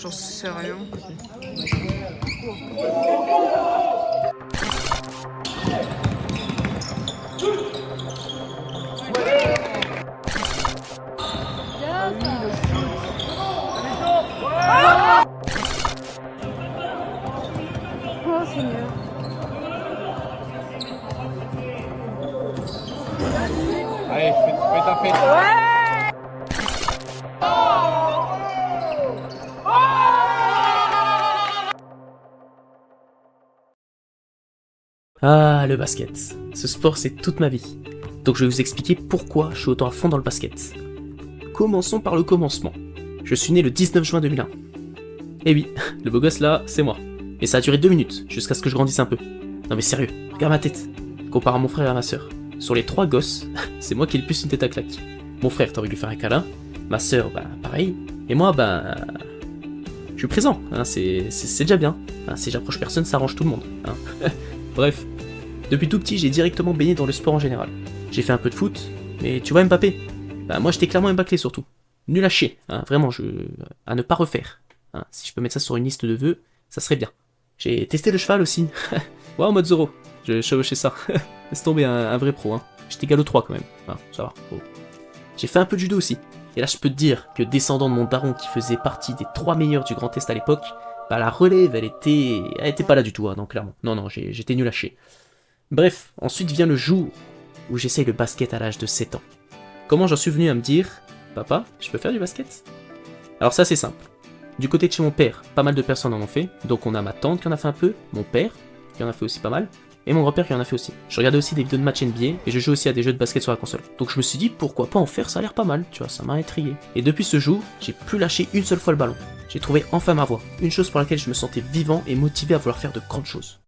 J'en sais rien. Oh Seigneur. Allez, fais ta fête. Ah, le basket. Ce sport, c'est toute ma vie. Donc je vais vous expliquer pourquoi je suis autant à fond dans le basket. Commençons par le commencement. Je suis né le 19 juin 2001. Et oui, le beau gosse là, c'est moi. Et ça a duré 2 minutes, jusqu'à ce que je grandisse un peu. Non mais sérieux, regarde ma tête. Comparé à mon frère et à ma sœur. Sur les 3 gosses, c'est moi qui ai le plus une tête à claque. Mon frère, t'aurais dû lui faire un câlin. Ma sœur, bah pareil. Et moi, bah... je suis présent, hein, c'est déjà bien. Hein, si j'approche personne, ça arrange tout le monde. Hein. Bref, depuis tout petit, j'ai directement baigné dans le sport en général. J'ai fait un peu de foot, mais tu vois Mbappé, bah moi j'étais clairement Mbappé surtout. Nul à chier, hein, vraiment, à ne pas refaire. Hein, si je peux mettre ça sur une liste de vœux, ça serait bien. J'ai testé le cheval aussi. Ouais, en mode Zoro, je chevauchais ça. Laisse tomber un vrai pro, hein. J'étais galop 3 quand même, hein, ça va. Oh. J'ai fait un peu de judo aussi. Et là je peux te dire que descendant de mon daron qui faisait partie des 3 meilleurs du Grand Est à l'époque, bah la relève elle était pas là du tout, hein, non clairement. Non, j'étais nul à chier. Bref, ensuite vient le jour où j'essaye le basket à l'âge de 7 ans. Comment j'en suis venu à me dire, papa, je peux faire du basket? Alors ça c'est simple. Du côté de chez mon père, pas mal de personnes en ont fait, donc on a ma tante qui en a fait un peu, mon père qui en a fait aussi pas mal, et mon grand-père qui en a fait aussi. Je regardais aussi des vidéos de match NBA, et je joue aussi à des jeux de basket sur la console. Donc je me suis dit, pourquoi pas en faire, ça a l'air pas mal, tu vois, ça m'a intrigué. Et depuis ce jour, j'ai plus lâché une seule fois le ballon. J'ai trouvé enfin ma voie, une chose pour laquelle je me sentais vivant et motivé à vouloir faire de grandes choses.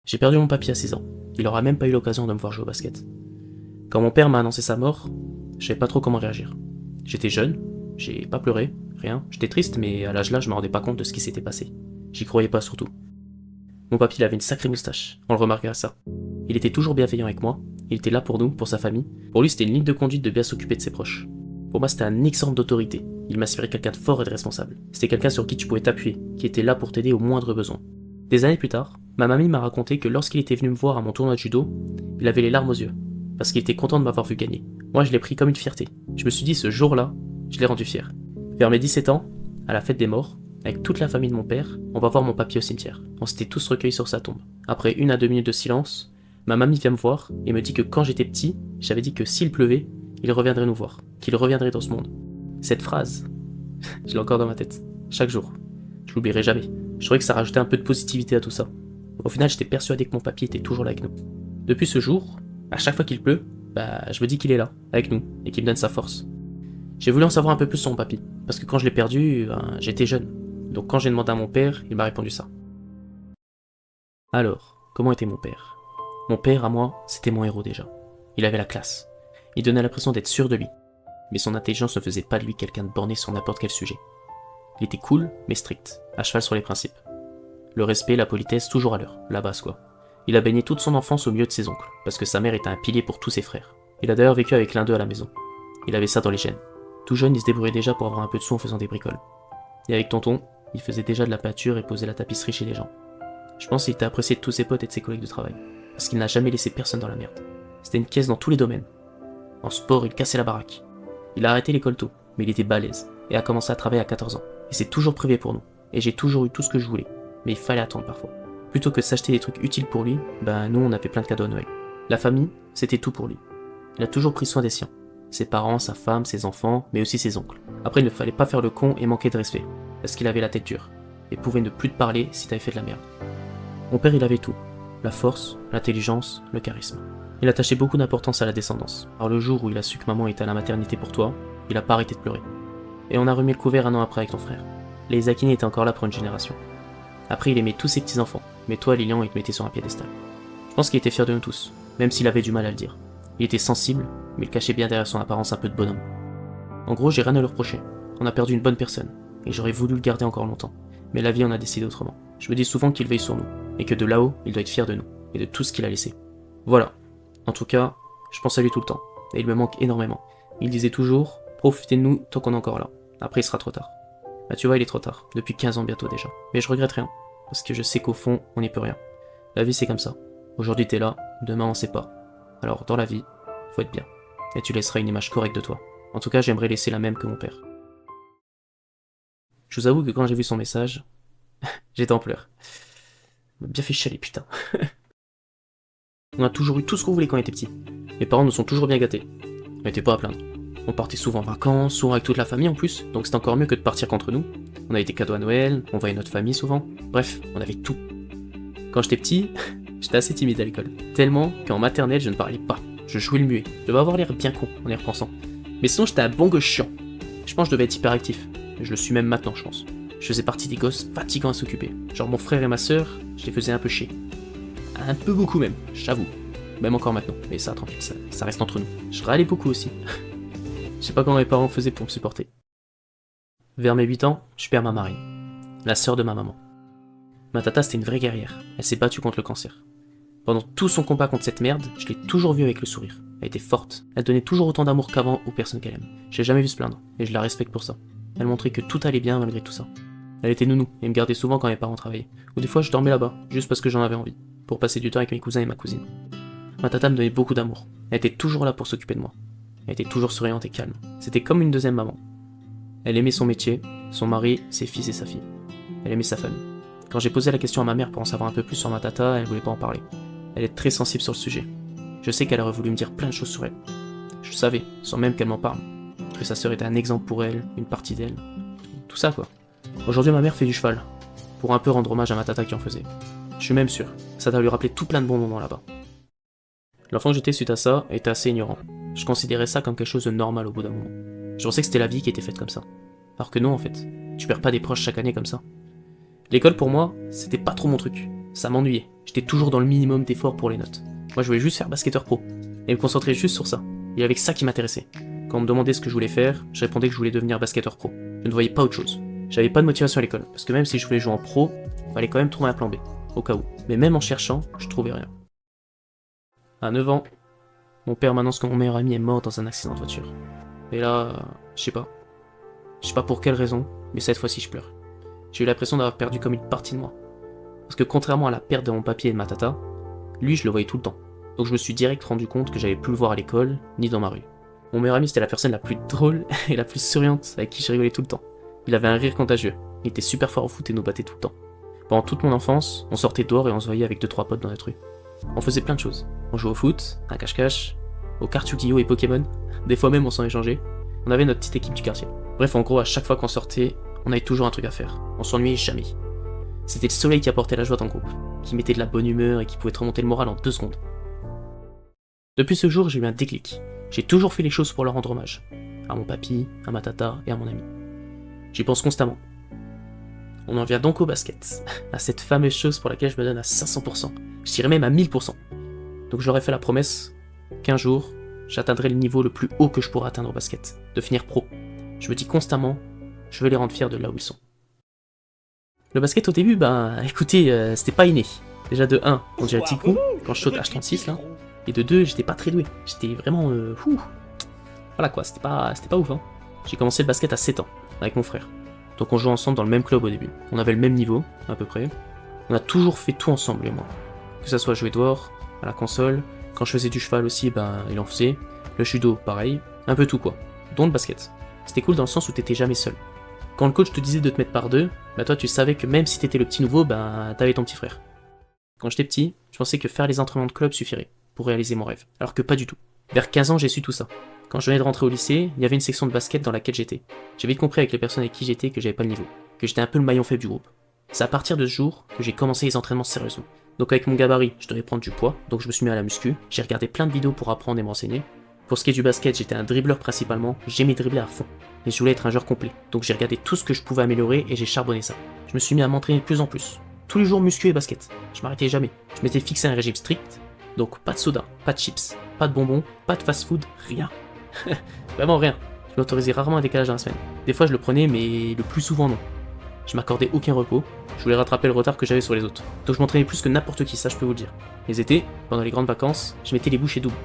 J'ai perdu mon papy à 6 ans, il aura même pas eu l'occasion de me voir jouer au basket. Quand mon père m'a annoncé sa mort, je savais pas trop comment réagir. J'étais jeune, j'ai pas pleuré, rien, j'étais triste mais à l'âge là je me rendais pas compte de ce qui s'était passé. J'y croyais pas surtout. Mon papy il avait une sacrée moustache, on le remarquait à ça. Il était toujours bienveillant avec moi, il était là pour nous, pour sa famille. Pour lui c'était une ligne de conduite de bien s'occuper de ses proches. Pour moi c'était un exemple d'autorité, il m'inspirait quelqu'un de fort et de responsable. C'était quelqu'un sur qui tu pouvais t'appuyer, qui était là pour t'aider au moindre besoin. Des années plus tard, ma mamie m'a raconté que lorsqu'il était venu me voir à mon tournoi de judo, il avait les larmes aux yeux, parce qu'il était content de m'avoir vu gagner. Moi je l'ai pris comme une fierté. Je me suis dit ce jour-là, je l'ai rendu fier. Vers mes 17 ans, à la fête des morts, avec toute la famille de mon père, on va voir mon papy au cimetière. On s'était tous recueillis sur sa tombe. Après 1 à 2 minutes de silence, ma mamie vient me voir et me dit que quand j'étais petit, j'avais dit que s'il pleuvait, il reviendrait nous voir, qu'il reviendrait dans ce monde. Cette phrase, je l'ai encore dans ma tête, chaque jour. Je l'oublierai jamais. Je trouvais que ça rajoutait un peu de positivité à tout ça. Au final, j'étais persuadé que mon papy était toujours là avec nous. Depuis ce jour, à chaque fois qu'il pleut, bah je me dis qu'il est là, avec nous, et qu'il me donne sa force. J'ai voulu en savoir un peu plus sur mon papy, parce que quand je l'ai perdu, j'étais jeune. Donc quand j'ai demandé à mon père, il m'a répondu ça. Alors, comment était mon père? Mon père, à moi, c'était mon héros déjà. Il avait la classe. Il donnait l'impression d'être sûr de lui. Mais son intelligence ne faisait pas de lui quelqu'un de borné sur n'importe quel sujet. Il était cool, mais strict, à cheval sur les principes. Le respect, la politesse, toujours à l'heure, la base quoi. Il a baigné toute son enfance au milieu de ses oncles, parce que sa mère était un pilier pour tous ses frères. Il a d'ailleurs vécu avec l'un d'eux à la maison. Il avait ça dans les gènes. Tout jeune, il se débrouillait déjà pour avoir un peu de sous en faisant des bricoles. Et avec tonton, il faisait déjà de la peinture et posait la tapisserie chez les gens. Je pense qu'il était apprécié de tous ses potes et de ses collègues de travail, parce qu'il n'a jamais laissé personne dans la merde. C'était une caisse dans tous les domaines. En sport, il cassait la baraque. Il a arrêté l'école tôt, mais il était balèze, et a commencé à travailler à 14 ans. Il s'est toujours privé pour nous, et j'ai toujours eu tout ce que je voulais, mais il fallait attendre parfois. Plutôt que de s'acheter des trucs utiles pour lui, nous on avait plein de cadeaux à Noël. La famille, c'était tout pour lui. Il a toujours pris soin des siens. Ses parents, sa femme, ses enfants, mais aussi ses oncles. Après, il ne fallait pas faire le con et manquer de respect, parce qu'il avait la tête dure, et pouvait ne plus te parler si t'avais fait de la merde. Mon père, il avait tout. La force, l'intelligence, le charisme. Il attachait beaucoup d'importance à la descendance. Alors le jour où il a su que maman était à la maternité pour toi, il a pas arrêté de pleurer. Et on a remis le couvert 1 an après avec ton frère. Les Akini étaient encore là pour une génération. Après, il aimait tous ses petits-enfants, mais toi, Lilian, il te mettait sur un piédestal. Je pense qu'il était fier de nous tous, même s'il avait du mal à le dire. Il était sensible, mais il cachait bien derrière son apparence un peu de bonhomme. En gros, j'ai rien à lui reprocher. On a perdu une bonne personne, et j'aurais voulu le garder encore longtemps. Mais la vie en a décidé autrement. Je me dis souvent qu'il veille sur nous, et que de là-haut, il doit être fier de nous, et de tout ce qu'il a laissé. Voilà. En tout cas, je pense à lui tout le temps, et il me manque énormément. Il disait toujours, profitez de nous tant qu'on est encore là. Après, il sera trop tard. Bah tu vois, il est trop tard. Depuis 15 ans bientôt déjà. Mais je regrette rien. Parce que je sais qu'au fond, on n'y peut rien. La vie c'est comme ça. Aujourd'hui t'es là, demain on sait pas. Alors dans la vie, faut être bien. Et tu laisseras une image correcte de toi. En tout cas, j'aimerais laisser la même que mon père. Je vous avoue que quand j'ai vu son message, j'étais en pleurs. Il m'a bien fait chialer, putain. On a toujours eu tout ce qu'on voulait quand on était petits. Mes parents nous sont toujours bien gâtés. On n'était pas à plaindre. On partait souvent en vacances, souvent avec toute la famille en plus, donc c'était encore mieux que de partir qu'entre nous. On avait des cadeaux à Noël, on voyait notre famille souvent. Bref, on avait tout. Quand j'étais petit, j'étais assez timide à l'école. Tellement qu'en maternelle, je ne parlais pas. Je jouais le muet. Je devais avoir l'air bien con en y repensant. Mais sinon, j'étais un bon gosse chiant. Je pense que je devais être hyperactif. Je le suis même maintenant, je pense. Je faisais partie des gosses fatigants à s'occuper. Genre mon frère et ma sœur, je les faisais un peu chier. Un peu beaucoup même, j'avoue. Même encore maintenant. Mais ça, tranquille, ça reste entre nous. Je râlais beaucoup aussi. Je sais pas comment mes parents faisaient pour me supporter. Vers mes 8 ans, je perds ma marraine. La sœur de ma maman. Ma tata, c'était une vraie guerrière. Elle s'est battue contre le cancer. Pendant tout son combat contre cette merde, je l'ai toujours vue avec le sourire. Elle était forte. Elle donnait toujours autant d'amour qu'avant aux personnes qu'elle aime. Je l'ai jamais vu se plaindre, et je la respecte pour ça. Elle montrait que tout allait bien malgré tout ça. Elle était nounou, et me gardait souvent quand mes parents travaillaient. Ou des fois, je dormais là-bas, juste parce que j'en avais envie, pour passer du temps avec mes cousins et ma cousine. Ma tata me donnait beaucoup d'amour. Elle était toujours là pour s'occuper de moi. Elle était toujours souriante et calme. C'était comme une deuxième maman. Elle aimait son métier, son mari, ses fils et sa fille. Elle aimait sa famille. Quand j'ai posé la question à ma mère pour en savoir un peu plus sur ma tata, elle voulait pas en parler. Elle est très sensible sur le sujet. Je sais qu'elle aurait voulu me dire plein de choses sur elle. Je savais, sans même qu'elle m'en parle, que sa sœur était un exemple pour elle, une partie d'elle. Tout ça quoi. Aujourd'hui ma mère fait du cheval, pour un peu rendre hommage à ma tata qui en faisait. Je suis même sûr, ça doit lui rappeler tout plein de bons moments là-bas. L'enfant que j'étais suite à ça était assez ignorant. Je considérais ça comme quelque chose de normal au bout d'un moment. Je pensais que c'était la vie qui était faite comme ça. Alors que non en fait, tu perds pas des proches chaque année comme ça. L'école pour moi, c'était pas trop mon truc. Ça m'ennuyait. J'étais toujours dans le minimum d'efforts pour les notes. Moi je voulais juste faire basketteur pro. Et me concentrer juste sur ça. Il y avait que ça qui m'intéressait. Quand on me demandait ce que je voulais faire, je répondais que je voulais devenir basketteur pro. Je ne voyais pas autre chose. J'avais pas de motivation à l'école, parce que même si je voulais jouer en pro, fallait quand même trouver un plan B, au cas où. Mais même en cherchant, je trouvais rien. À 9 ans, mon père m'annonce que mon meilleur ami est mort dans un accident de voiture. Et là, je sais pas. Je sais pas pour quelle raison, mais cette fois-ci je pleure. J'ai eu l'impression d'avoir perdu comme une partie de moi. Parce que contrairement à la perte de mon papier et de ma tata, lui je le voyais tout le temps. Donc je me suis direct rendu compte que j'allais plus le voir à l'école, ni dans ma rue. Mon meilleur ami c'était la personne la plus drôle et la plus souriante avec qui je rigolais tout le temps. Il avait un rire contagieux, il était super fort au foot et nous battait tout le temps. Pendant toute mon enfance, on sortait dehors et on se voyait avec 2-3 potes dans notre rue. On faisait plein de choses. On jouait au foot, à cache-cache, aux cartes Yu-Gi-Oh et Pokémon. Des fois même on s'en échangeait. On avait notre petite équipe du quartier. Bref, en gros, à chaque fois qu'on sortait, on avait toujours un truc à faire. On s'ennuyait jamais. C'était le soleil qui apportait la joie dans le groupe, qui mettait de la bonne humeur et qui pouvait te remonter le moral en 2 secondes. Depuis ce jour, j'ai eu un déclic. J'ai toujours fait les choses pour leur rendre hommage. À mon papy, à ma tata et à mon ami. J'y pense constamment. On en vient donc au basket, à cette fameuse chose pour laquelle je me donne à 500%, je dirais même à 1000%. Donc j'aurais fait la promesse qu'un jour, j'atteindrai le niveau le plus haut que je pourrais atteindre au basket, de finir pro. Je me dis constamment, je veux les rendre fiers de là où ils sont. Le basket au début, écoutez, c'était pas inné. Déjà de 1, on dirait un petit coup, quand je saute H36 là, et de 2, j'étais pas très doué, j'étais vraiment Voilà quoi, c'était pas ouf hein. J'ai commencé le basket à 7 ans, avec mon frère. Donc on jouait ensemble dans le même club au début. On avait le même niveau, à peu près. On a toujours fait tout ensemble, lui et moi. Que ça soit jouer dehors, à la console, quand je faisais du cheval aussi, il en faisait. Le judo, pareil. Un peu tout quoi. Dont le basket. C'était cool dans le sens où t'étais jamais seul. Quand le coach te disait de te mettre par deux, toi tu savais que même si t'étais le petit nouveau, t'avais ton petit frère. Quand j'étais petit, je pensais que faire les entraînements de club suffirait pour réaliser mon rêve. Alors que pas du tout. Vers 15 ans, j'ai su tout ça. Quand je venais de rentrer au lycée, il y avait une section de basket dans laquelle j'étais. J'ai vite compris avec les personnes avec qui j'étais que j'avais pas le niveau, que j'étais un peu le maillon faible du groupe. C'est à partir de ce jour que j'ai commencé les entraînements sérieusement. Donc avec mon gabarit, je devais prendre du poids, donc je me suis mis à la muscu, j'ai regardé plein de vidéos pour apprendre et m'enseigner. Pour ce qui est du basket, j'étais un dribbleur principalement, j'aimais dribbler à fond, mais je voulais être un joueur complet. Donc j'ai regardé tout ce que je pouvais améliorer et j'ai charbonné ça. Je me suis mis à m'entraîner de plus en plus. Tous les jours muscu et basket. Je m'arrêtais jamais. Je m'étais fixé un régime strict, donc pas de soda, pas de chips, pas de bonbons, pas de fast-food, rien. Vraiment rien. Je m'autorisais rarement un décalage dans la semaine. Des fois je le prenais, mais le plus souvent non. Je m'accordais aucun repos, je voulais rattraper le retard que j'avais sur les autres. Donc je m'entraînais plus que n'importe qui, ça je peux vous le dire. Les étés, pendant les grandes vacances, je mettais les bouchées doubles.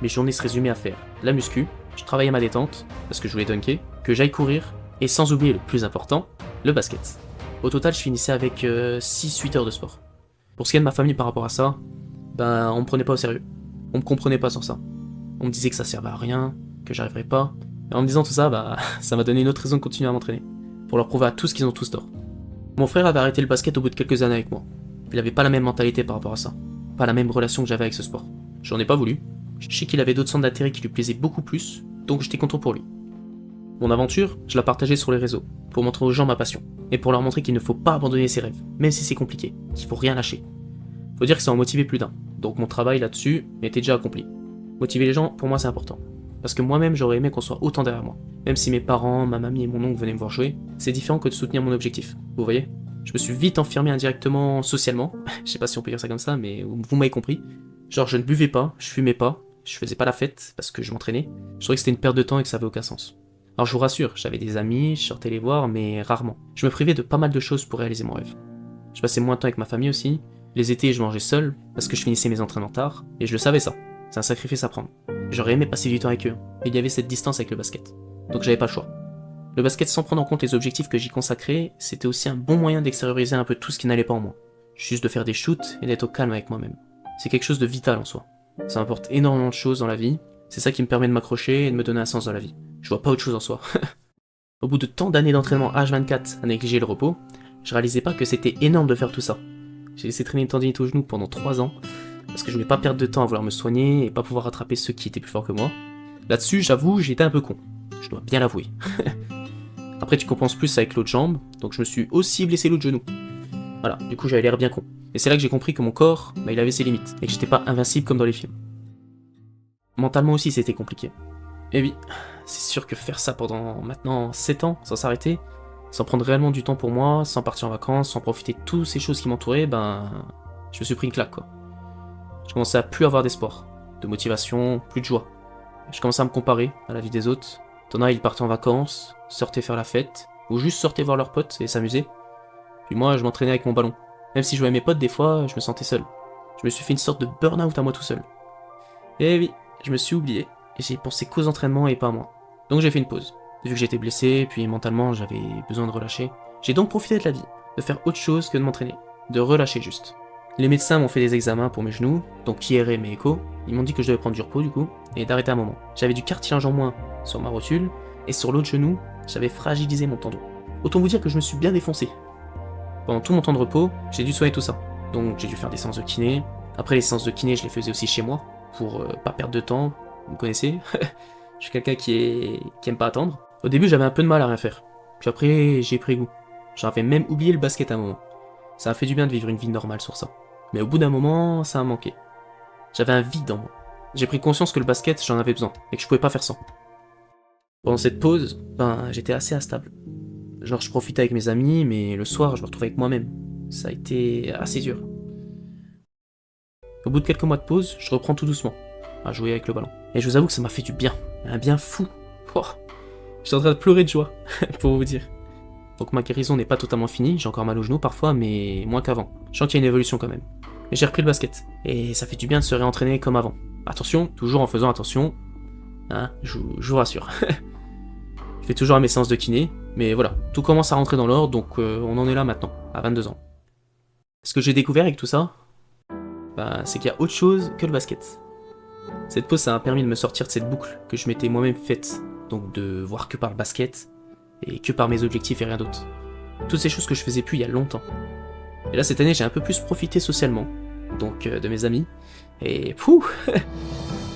Mes journées se résumaient à faire la muscu, je travaillais à ma détente, parce que je voulais dunker, que j'aille courir, Et sans oublier le plus important, le basket. Au total, je finissais avec 6-8 heures de sport. Pour ce qui est de ma famille par rapport à ça, ben on me prenait pas au sérieux. On me comprenait pas sur ça. On me disait que ça servait à rien, que j'arriverais pas. Et en me disant tout ça, bah ça m'a donné une autre raison de continuer à m'entraîner. Pour leur prouver à tous qu'ils ont tous tort. Mon frère avait arrêté le basket au bout de quelques années avec moi. Il avait pas la même mentalité par rapport à ça. Pas la même relation que j'avais avec ce sport. J'en ai pas voulu. Je sais qu'il avait d'autres centres d'intérêt qui lui plaisaient beaucoup plus, donc j'étais content pour lui. Mon aventure, je la partageais sur les réseaux, pour montrer aux gens ma passion, et pour leur montrer qu'il ne faut pas abandonner ses rêves, même si c'est compliqué, qu'il faut rien lâcher. Faut dire que ça en motivait plus d'un, donc mon travail là-dessus était déjà accompli. Motiver les gens, pour moi c'est important. Parce que moi-même j'aurais aimé qu'on soit autant derrière moi. Même si mes parents, ma mamie et mon oncle venaient me voir jouer, c'est différent que de soutenir mon objectif, vous voyez? Je me suis vite enfermé indirectement socialement, je sais pas si on peut dire ça comme ça, mais vous m'avez compris. Genre je ne buvais pas, je fumais pas, je faisais pas la fête parce que je m'entraînais. Je trouvais que c'était une perte de temps et que ça avait aucun sens. Alors je vous rassure, j'avais des amis, je sortais les voir, mais rarement. Je me privais de pas mal de choses pour réaliser mon rêve. Je passais moins de temps avec ma famille aussi. Les étés, je mangeais seul, parce que je finissais mes entraînements tard, et je le savais ça. C'est un sacrifice à prendre. J'aurais aimé passer du temps avec eux, mais il y avait cette distance avec le basket. Donc j'avais pas le choix. Le basket, sans prendre en compte les objectifs que j'y consacrais, c'était aussi un bon moyen d'extérioriser un peu tout ce qui n'allait pas en moi. Juste de faire des shoots et d'être au calme avec moi-même. C'est quelque chose de vital en soi. Ça m'apporte énormément de choses dans la vie, c'est ça qui me permet de m'accrocher et de me donner un sens dans la vie. Je vois pas autre chose en soi. Au bout de tant d'années d'entraînement H24 à négliger le repos, je réalisais pas que c'était énorme de faire tout ça. J'ai laissé traîner une tendinite au genou pendant 3 ans, parce que je voulais pas perdre de temps à vouloir me soigner et pas pouvoir rattraper ceux qui étaient plus forts que moi. Là-dessus, j'avoue, j'étais un peu con. Je dois bien l'avouer. Après, tu compenses plus avec l'autre jambe, donc je me suis aussi blessé l'autre genou. Voilà, du coup j'avais l'air bien con. Et c'est là que j'ai compris que mon corps, bah, il avait ses limites, et que j'étais pas invincible comme dans les films. Mentalement aussi, c'était compliqué. Et oui, c'est sûr que faire ça pendant maintenant 7 ans, sans s'arrêter, sans prendre réellement du temps pour moi, sans partir en vacances, sans profiter de toutes ces choses qui m'entouraient, ben... je me suis pris une claque, quoi. Je commençais à plus avoir d'espoir, de motivation, plus de joie. Je commençais à me comparer à la vie des autres. T'en as, ils partaient en vacances, sortaient faire la fête, ou juste sortaient voir leurs potes et s'amuser. Puis moi, je m'entraînais avec mon ballon. Même si je voyais mes potes, des fois, je me sentais seul. Je me suis fait une sorte de burn-out à moi tout seul. Et oui, je me suis oublié, et j'ai pensé qu'aux entraînements et pas à moi. Donc j'ai fait une pause. Vu que j'étais blessé, puis mentalement j'avais besoin de relâcher, j'ai donc profité de la vie, de faire autre chose que de m'entraîner, de relâcher juste. Les médecins m'ont fait des examens pour mes genoux, donc IRM et écho, ils m'ont dit que je devais prendre du repos du coup, et d'arrêter un moment. J'avais du cartilage en moins sur ma rotule, et sur l'autre genou, j'avais fragilisé mon tendon. Autant vous dire que je me suis bien défoncé. Pendant tout mon temps de repos, j'ai dû soigner tout ça. Donc j'ai dû faire des séances de kiné. Après les séances de kiné, je les faisais aussi chez moi, pour pas perdre de temps, vous me connaissez. Je suis quelqu'un qui aime pas attendre. Au début, j'avais un peu de mal à rien faire. Puis après, j'ai pris goût. J'avais même oublié le basket à un moment. Ça a fait du bien de vivre une vie normale sur ça. Mais au bout d'un moment, ça a manqué. J'avais un vide en moi. J'ai pris conscience que le basket, j'en avais besoin, et que je pouvais pas faire sans. Pendant cette pause, ben, j'étais assez instable. Genre, je profitais avec mes amis, mais le soir, je me retrouvais avec moi-même. Ça a été assez dur. Au bout de quelques mois de pause, je reprends tout doucement à jouer avec le ballon. Et je vous avoue que ça m'a fait du bien. Un bien fou. Oh, j'étais en train de pleurer de joie, pour vous dire. Donc ma guérison n'est pas totalement finie, j'ai encore mal au genou parfois, mais moins qu'avant. Je sens qu'il y a une évolution quand même. Mais j'ai repris le basket, et ça fait du bien de se réentraîner comme avant. Attention, toujours en faisant attention, hein, je vous rassure. Je fais toujours à mes séances de kiné, mais voilà, tout commence à rentrer dans l'ordre, donc on en est là maintenant, à 22 ans. Ce que j'ai découvert avec tout ça, bah, c'est qu'il y a autre chose que le basket. Cette pause, ça m'a permis de me sortir de cette boucle que je m'étais moi-même faite, donc de voir que par le basket, et que par mes objectifs et rien d'autre. Toutes ces choses que je faisais plus il y a longtemps. Et là, cette année, j'ai un peu plus profité socialement, donc de mes amis, et pouh,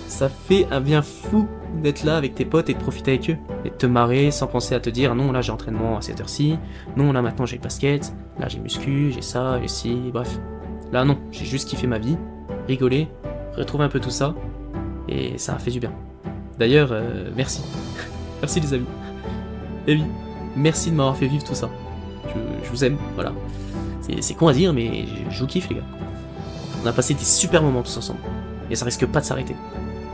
ça fait un bien fou d'être là avec tes potes et de profiter avec eux, et de te marrer sans penser à te dire non, là j'ai entraînement à cette heure-ci, non, là maintenant j'ai basket, là j'ai muscu, j'ai ça, j'ai ci, bref. Là non, j'ai juste kiffé ma vie, rigolé, retrouvé un peu tout ça, et ça a fait du bien. D'ailleurs, merci. Merci les amis. Et oui, merci de m'avoir fait vivre tout ça. Je vous aime, voilà. C'est con à dire, mais je vous kiffe les gars. On a passé des super moments tous ensemble, et ça risque pas de s'arrêter.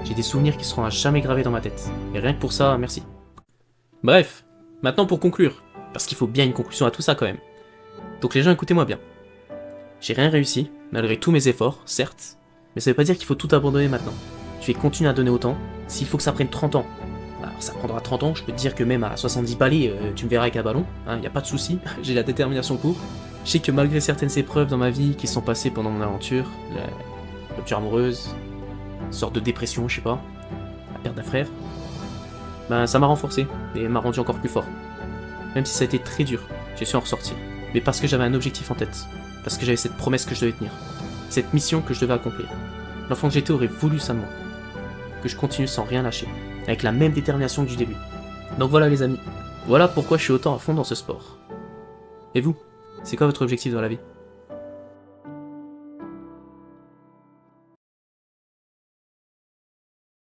J'ai des souvenirs qui seront à jamais gravés dans ma tête, et rien que pour ça, merci. Bref, maintenant pour conclure, parce qu'il faut bien une conclusion à tout ça quand même. Donc les gens, écoutez-moi bien. J'ai rien réussi, malgré tous mes efforts, certes, mais ça veut pas dire qu'il faut tout abandonner maintenant. Je vais continuer à donner autant, s'il faut que ça prenne 30 ans. Alors ça prendra 30 ans, je peux te dire que même à 70 balais, tu me verras avec un ballon, y a pas de souci, j'ai la détermination pour. Je sais que malgré certaines épreuves dans ma vie qui sont passées pendant mon aventure, la rupture amoureuse, une sorte de dépression, je sais pas, la perte d'un frère, ben ça m'a renforcé et m'a rendu encore plus fort. Même si ça a été très dur, j'ai su en ressortir. Mais parce que j'avais un objectif en tête, parce que j'avais cette promesse que je devais tenir, cette mission que je devais accomplir. L'enfant que j'étais aurait voulu ça de moi, que je continue sans rien lâcher, avec la même détermination que du début. Donc voilà les amis, voilà pourquoi je suis autant à fond dans ce sport. Et vous, c'est quoi votre objectif dans la vie ?